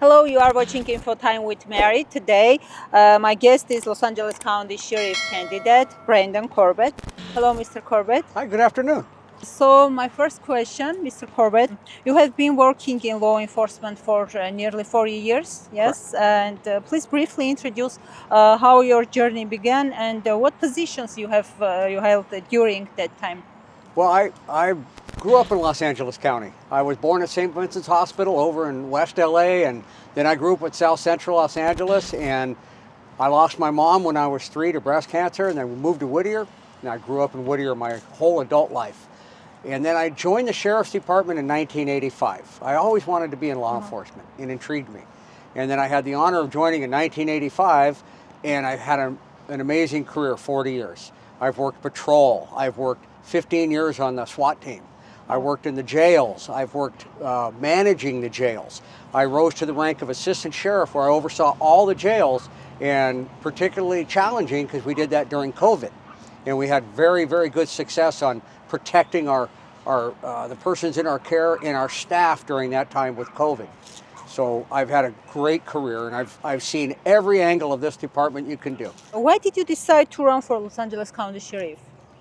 Hello, you are watching Info Time with Mary. Today, my guest is Los Angeles County Sheriff candidate Brandon Corbett. Hello, Mr. Corbett. Hi, good afternoon. So, my first question, Mr. Corbett, you have been working in law enforcement for nearly 40 years, yes? Correct. And please briefly introduce how your journey began and what positions you held during that time. Well, I grew up in Los Angeles County. I was born at St. Vincent's Hospital over in West LA, and then I grew up at South Central Los Angeles, and I lost my mom when I was 3 to breast cancer, and then we moved to Whittier, and I grew up in Whittier my whole adult life. And then I joined the Sheriff's Department in 1985. I always wanted to be in law enforcement. It intrigued me. And then I had the honor of joining in 1985, and I've had an amazing career, 40 years. I've worked patrol. I've worked 15 years on the SWAT team. I worked in the jails. I've worked managing the jails. I rose to the rank of assistant sheriff where I oversaw all the jails, and particularly challenging because we did that during COVID. And we had very, very good success on protecting the persons in our care and our staff during that time with COVID. So I've had a great career, and I've seen every angle of this department you can do. Why did you decide to run for Los Angeles County Sheriff?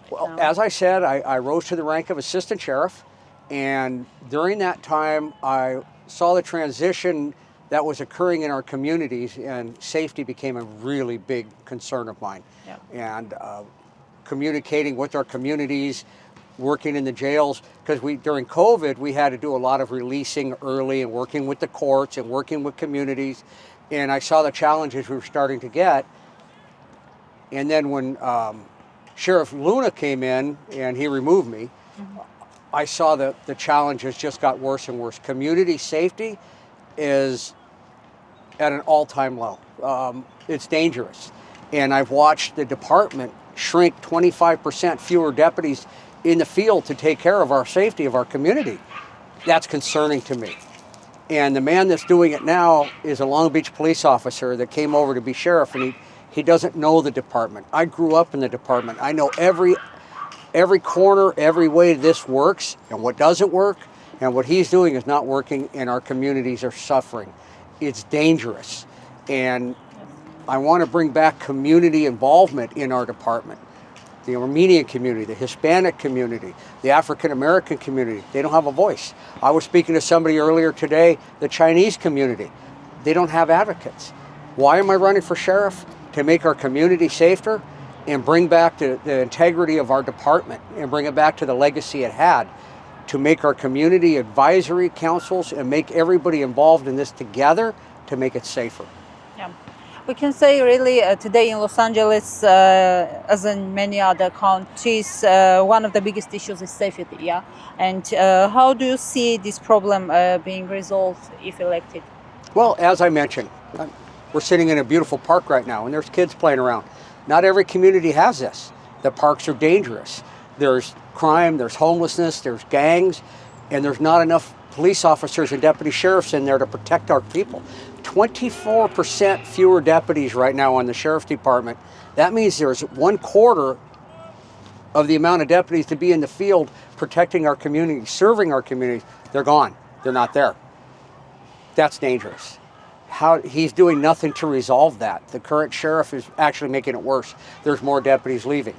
Well, as I said, I rose to the rank of assistant sheriff, and during that time, I saw the transition that was occurring in our communities, and safety became a really big concern of mine. Yeah. And communicating with our communities, working in the jails, because during COVID, we had to do a lot of releasing early and working with the courts and working with communities, and I saw the challenges we were starting to get. And then when Sheriff Luna came in and he removed me, I saw that the challenges just got worse and worse. Community safety is at an all-time low. It's dangerous. And I've watched the department shrink 25% fewer deputies in the field to take care of our safety of our community. That's concerning to me. And the man that's doing it now is a Long Beach police officer that came over to be sheriff, and he doesn't know the department. I grew up in the department. I know every corner, every way this works and what doesn't work, and what he's doing is not working, and our communities are suffering. It's dangerous. And I want to bring back community involvement in our department. The Armenian community, the Hispanic community, the African American community, they don't have a voice. I was speaking to somebody earlier today, the Chinese community, they don't have advocates. Why am I running for sheriff? To make our community safer and bring back the integrity of our department and bring it back to the legacy it had, to make our community advisory councils and make everybody involved in this together to make it safer. Yeah. We can say really today in Los Angeles, as in many other counties, one of the biggest issues is safety, yeah? And how do you see this problem being resolved if elected? Well, as I mentioned, we're sitting in a beautiful park right now, and there's kids playing around. Not every community has this. The parks are dangerous. There's crime, there's homelessness, there's gangs, and there's not enough police officers and deputy sheriffs in there to protect our people. 24% fewer deputies right now on the sheriff's department. That means there's 1/4 of the amount of deputies to be in the field protecting our community, serving our community. They're gone. They're not there. That's dangerous. He's doing nothing to resolve that. The current sheriff is actually making it worse. There's more deputies leaving.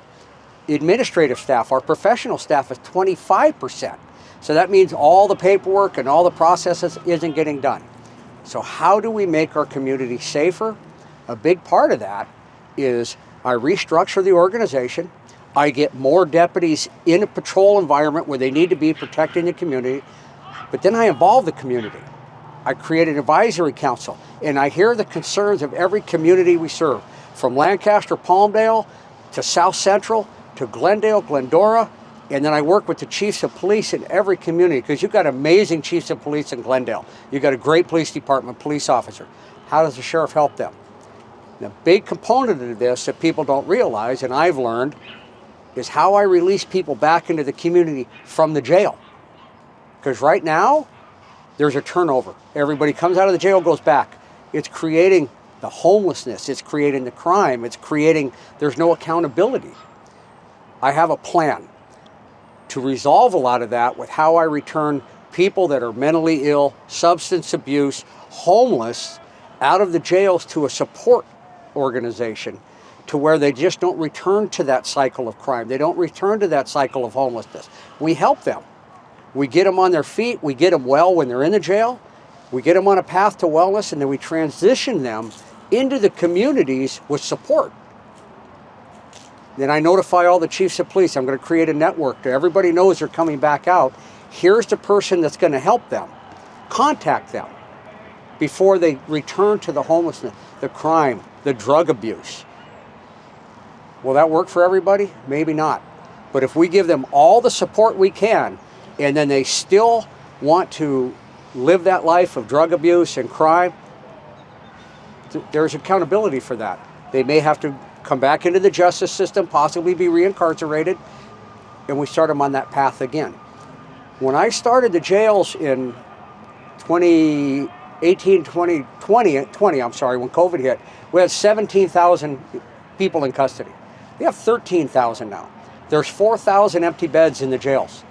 The administrative staff, our professional staff, is 25%. So that means all the paperwork and all the processes isn't getting done. So how do we make our community safer? A big part of that is I restructure the organization. I get more deputies in a patrol environment where they need to be protecting the community, but then I involve the community. I create an advisory council, and I hear the concerns of every community we serve, from Lancaster, Palmdale, to South Central, to Glendale, Glendora, and then I work with the chiefs of police in every community, because you've got amazing chiefs of police in Glendale. You've got a great police department, police officer. How does the sheriff help them? And a big component of this that people don't realize, and I've learned, is how I release people back into the community from the jail. Because right now, there's a turnover. Everybody comes out of the jail, goes back. It's creating the homelessness. It's creating the crime. It's creating, there's no accountability. I have a plan to resolve a lot of that with how I return people that are mentally ill, substance abuse, homeless out of the jails to a support organization to where they just don't return to that cycle of crime. They don't return to that cycle of homelessness. We help them. We get them on their feet. We get them well when they're in the jail. We get them on a path to wellness, and then we transition them into the communities with support. Then I notify all the chiefs of police. I'm going to create a network. Everybody knows they're coming back out. Here's the person that's going to help them. Contact them before they return to the homelessness, the crime, the drug abuse. Will that work for everybody? Maybe not. But if we give them all the support we can, and then they still want to live that life of drug abuse and crime, there's accountability for that. They may have to come back into the justice system, possibly be reincarcerated, and we start them on that path again. When I started the jails in 2018, 2020, I'm sorry, when COVID hit, we had 17,000 people in custody. We have 13,000 now. There's 4,000 empty beds in the jails.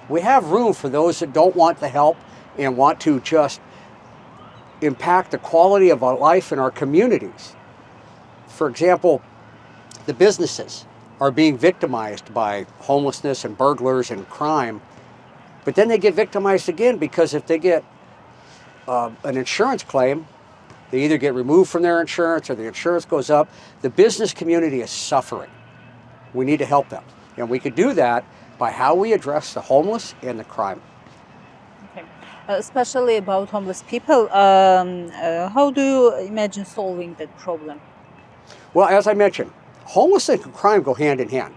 We have room for those that don't want the help and want to just impact the quality of our life in our communities. For example, the businesses are being victimized by homelessness and burglars and crime, but then they get victimized again because if they get an insurance claim, they either get removed from their insurance or the insurance goes up. The business community is suffering. We need to help them. And we could do that by how we address the homeless and the crime. Okay. Especially about homeless people, how do you imagine solving that problem? Well, as I mentioned, homelessness and crime go hand in hand.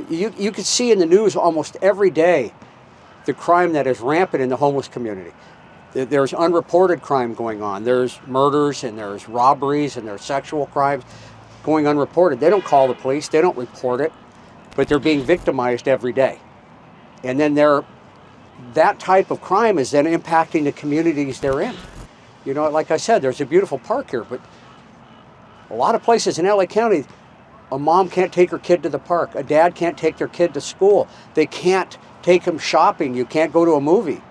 You can see in the news almost every day the crime that is rampant in the homeless community. There's unreported crime going on. There's murders and there's robberies and there's sexual crimes going unreported. They don't call the police, they don't report it, but they're being victimized every day. And then that type of crime is then impacting the communities they're in. You know, like I said, there's a beautiful park here, but a lot of places in LA County, a mom can't take her kid to the park. A dad can't take their kid to school. They can't take them shopping. You can't go to a movie.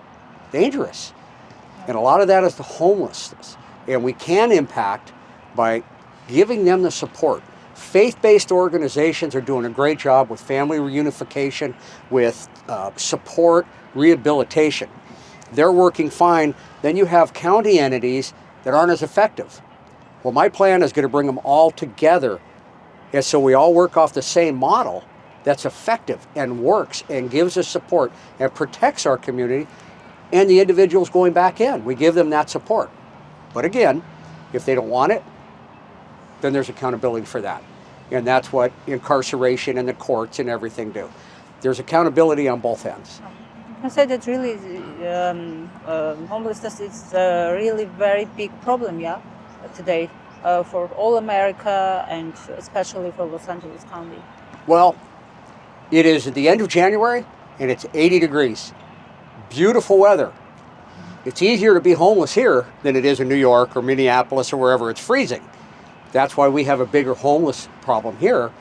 Dangerous. And a lot of that is the homelessness. And we can impact by giving them the support. Faith-based organizations are doing a great job with family reunification, with support, rehabilitation. They're working fine. Then you have county entities that aren't as effective. Well, my plan is going to bring them all together, and so we all work off the same model that's effective and works and gives us support and protects our community and the individuals going back in. We give them that support. But again, if they don't want it, then there's accountability for that. And that's what incarceration and the courts and everything do. There's accountability on both ends. I say that really homelessness is a really very big problem, yeah, today for all America and especially for Los Angeles County. Well, it is at the end of January and it's 80 degrees. Beautiful weather. It's easier to be homeless here than it is in New York or Minneapolis or wherever it's freezing. That's why we have a bigger homeless problem here.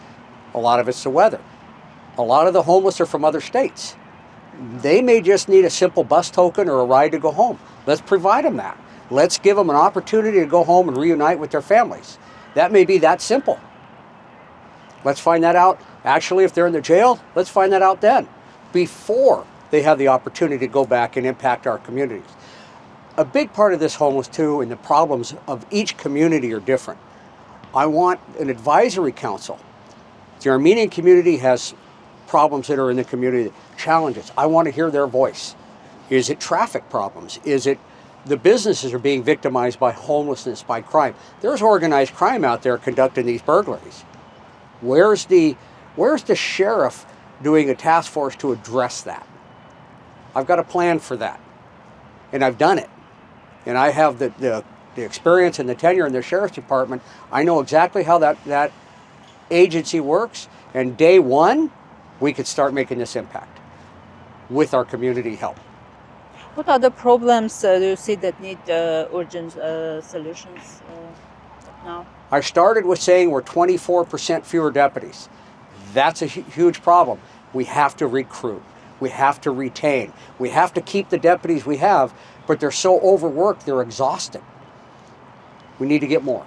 A lot of it's the weather. A lot of the homeless are from other states. They may just need a simple bus token or a ride to go home. Let's provide them that. Let's give them an opportunity to go home and reunite with their families. That may be that simple. Let's find that out. Actually, if they're in the jail, let's find that out then, before they have the opportunity to go back and impact our communities. A big part of this homeless too, and the problems of each community are different. I want an advisory council. The Armenian community has problems that are in the community, challenges. I want to hear their voice. Is it traffic problems? Is it the businesses are being victimized by homelessness, by crime? There's organized crime out there conducting these burglaries. Where's the sheriff doing a task force to address that? I've got a plan for that, and I've done it. And I have the experience and the tenure in the sheriff's department. I know exactly how that agency works, and day one, we could start making this impact with our community help. What other problems do you see that need urgent solutions now? I started with saying we're 24% fewer deputies. That's a huge problem. We have to recruit. We have to retain. We have to keep the deputies we have, but they're so overworked, they're exhausted. We need to get more.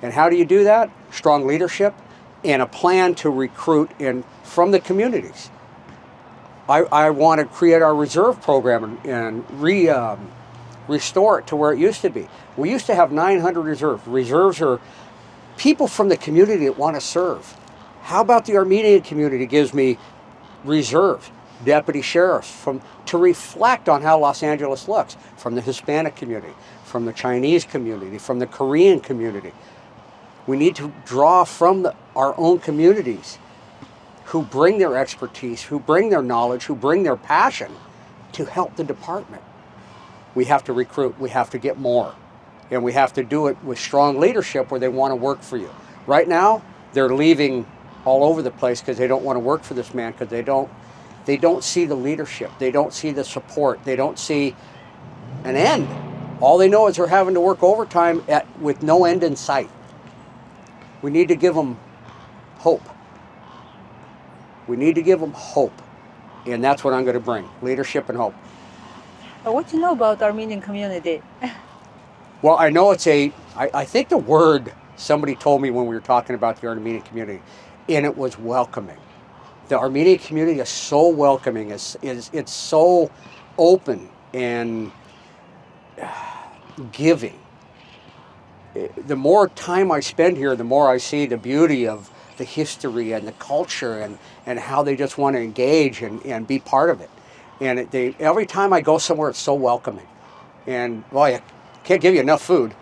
And how do you do that? Strong leadership and a plan to recruit from the communities. I want to create our reserve program and restore it to where it used to be. We used to have 900 reserves. Reserves are people from the community that want to serve. How about the Armenian community gives me reserves, deputy sheriffs to reflect on how Los Angeles looks, from the Hispanic community, from the Chinese community, from the Korean community. We need to draw from our own communities who bring their expertise, who bring their knowledge, who bring their passion to help the department. We have to recruit, we have to get more, and we have to do it with strong leadership where they want to work for you. Right now, they're leaving all over the place because they don't want to work for this man, because they don't see the leadership, they don't see the support, they don't see an end. All they know is they're having to work overtime with no end in sight. We need to give them hope. We need to give them hope, and that's what I'm going to bring, leadership and hope. What do you know about Armenian community? Well, I know I think the word somebody told me when we were talking about the Armenian community, and it was welcoming. The Armenian community is so welcoming, it's so open and giving. The more time I spend here, the more I see the beauty of the history and the culture and how they just want to engage and be part of it. And every time I go somewhere, it's so welcoming. And, well, I can't give you enough food.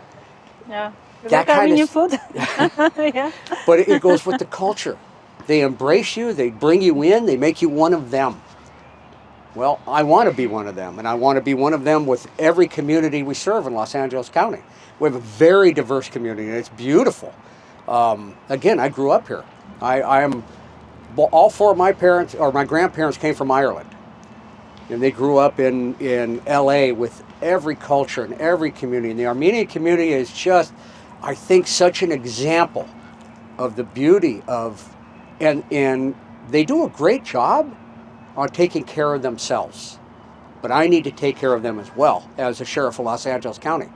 Yeah. That like kind Armenian of food. Yeah. But it goes with the culture. They embrace you, they bring you in, they make you one of them. Well, I want to be one of them, and I want to be one of them with every community we serve in Los Angeles County. We have a very diverse community, and it's beautiful. Again, I grew up here. All four of my parents, or my grandparents, came from Ireland. And they grew up in LA with every culture and every community. And the Armenian community is just, I think, such an example of the beauty of, and they do a great job on taking care of themselves. But I need to take care of them as well as the sheriff of Los Angeles County.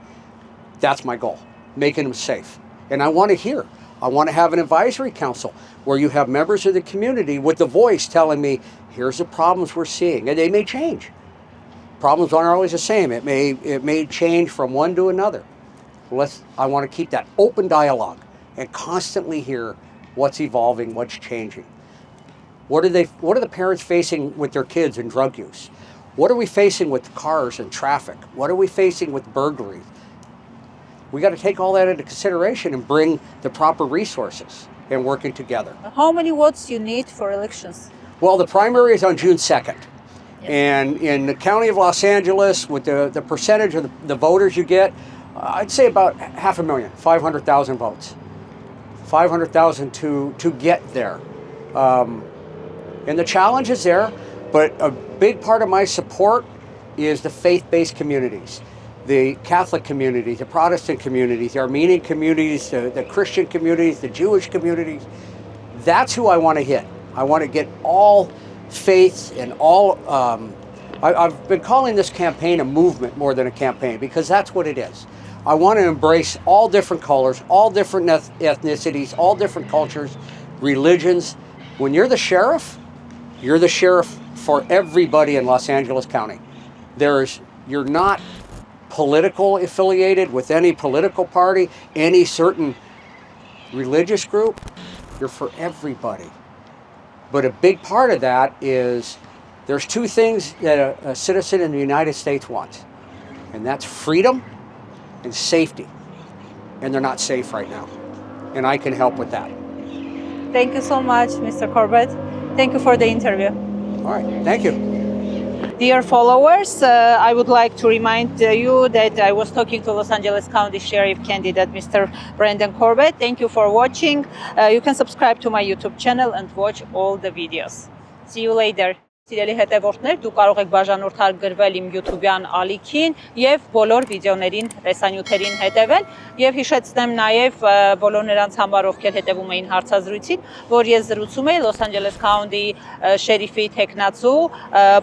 That's my goal, making them safe. And I want to have an advisory council where you have members of the community with the voice telling me, here's the problems we're seeing. And they may change. Problems aren't always the same. It may change from one to another. I want to keep that open dialogue and constantly hear what's evolving, what's changing. What are the parents facing with their kids in drug use? What are we facing with cars and traffic? What are we facing with burglaries? We got to take all that into consideration and bring the proper resources and working together. How many votes you need for elections? Well, the primary is on June 2nd. Yes. And in the county of Los Angeles, with the percentage of the voters you get, I'd say about 500,000, 500,000 votes. 500,000 to get there. And the challenge is there, but a big part of my support is the faith-based communities. The Catholic communities, the Protestant communities, the Armenian communities, the Christian communities, the Jewish communities. That's who I want to hit. I want to get all faiths and all, I've been calling this campaign a movement more than a campaign, because that's what it is. I want to embrace all different colors, all different ethnicities, all different cultures, religions. When you're the sheriff for everybody in Los Angeles County. You're not political affiliated with any political party, any certain religious group. You're for everybody. But a big part of that is there's two things that a citizen in the United States wants, and that's freedom and safety. And they're not safe right now. And I can help with that. Thank you so much, Mr. Corbett. Thank you for the interview. All right, thank you. Dear followers, I would like to remind you that I was talking to Los Angeles County Sheriff candidate Mr. Brandon Corbett. Thank you for watching. You can subscribe to my YouTube channel and watch all the videos. See you later. Սիրելի հետևորդներ, դուք կարող եք բաժանորդագրվել իմ YouTube-յան ալիքին եւ բոլոր վիդեոներին, տեսանյութերին հետեւել եւ հիշեցնեմ նաեւ բոլոր նրանց համար, ովքեր հետեւում էին հարցազրույցին, որ ես զրուցում եի Los Angeles County Շերիֆի թեկնածու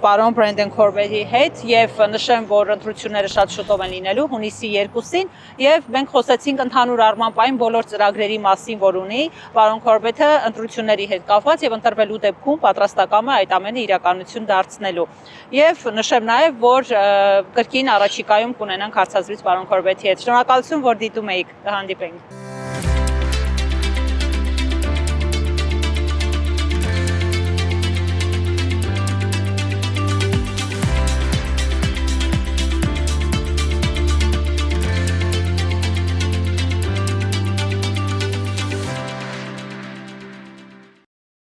պարոն Brandon Corbett-ի հետ եւ նշեմ, որ ընտրությունները շատ շուտով են լինելու հունիսի 2-ին եւ մենք խոսեցինք ընդհանուր առմամբ այն բոլոր ծրագրերի մասին, որ ունի պարոն Corbett-ը ընտրությունների հետ կապված եւ ընտրվելու դեպքում պատրաստակամ է այդ ամենը իրականություն դարձնելու։ Եվ նշեմ նաև, որ կրկին առաջիկայում կունենանք հարցազրույց պարոն Corbett-ի հետ։ Շնորհակալություն, որ դիտում եք, կհանդիպենք։